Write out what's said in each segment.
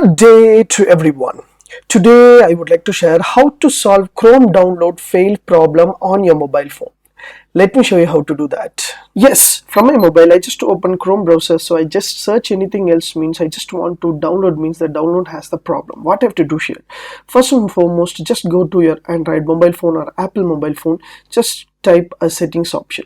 Good day to everyone. Today I would like to share how to solve Chrome download fail problem on your mobile phone. Let me show you how to do that. Yes, from my mobile I just open Chrome browser, so I just search anything else means I just want to download means the download has the problem. What I have to do here? First and foremost, just go to your Android mobile phone or Apple mobile phone, just type a settings option.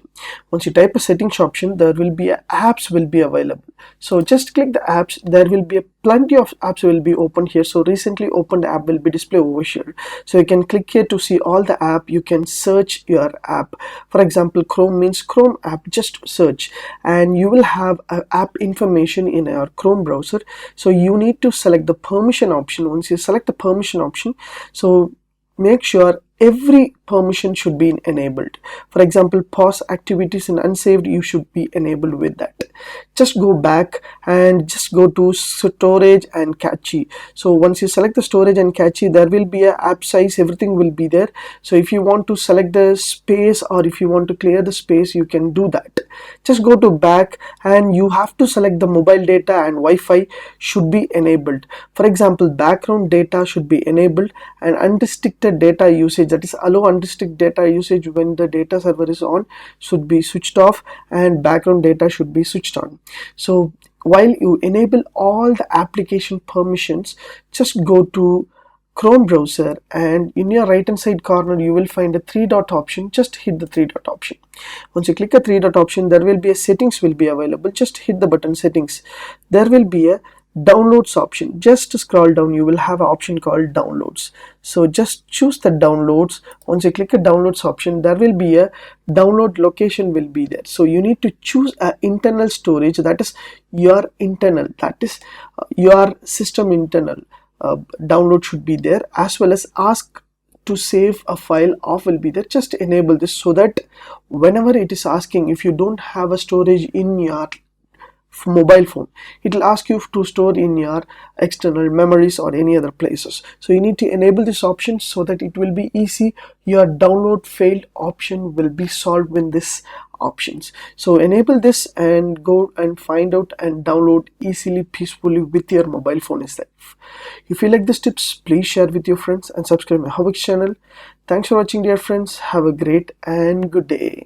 Once you type a settings option, there will be apps will be available. So just click the apps. There will be plenty of apps will be open here. So recently opened app will be displayed over here. So you can click here to see all the app. You can search your app. For example, Chrome means Chrome app. Just search and you will have app information in your Chrome browser. So you need to select the permission option. Once you select the permission option, so make sure every permission should be enabled. For example, pause activities in unsaved, you should be enabled with that. Just go back and just go to storage and cache. So once you select the storage and cache, there will be a app size, everything will be there. So if you want to select the space or if you want to clear the space, you can do that. Just go to back and you have to select the mobile data and Wi-Fi should be enabled. For example, background data should be enabled and unrestricted data usage, that is allow unrestricted data usage when the data server is on, should be switched off, and background data should be switched on. So while you enable all the application permissions, just go to Chrome browser and in your right hand side corner you will find a three dot option. Just hit the three dot option. Once you click a three dot option, there will be a settings will be available. Just hit the button settings. There will be a downloads option. Just scroll down, you will have an option called downloads. So just choose the downloads. Once you click a downloads option, there will be a download location will be there. So you need to choose a internal storage, that is your internal, that is your system internal download should be there, as well as ask to save a file off will be there. Just enable this so that whenever it is asking, if you don't have a storage in your mobile phone, it will ask you to store in your external memories or any other places. So you need to enable this option so that it will be easy. Your download failed option will be solved with this options. So enable this and go and find out and download easily, peacefully with your mobile phone itself. If you like these tips, please share with your friends and subscribe my Havox channel. Thanks for watching, dear friends. Have a great and good day.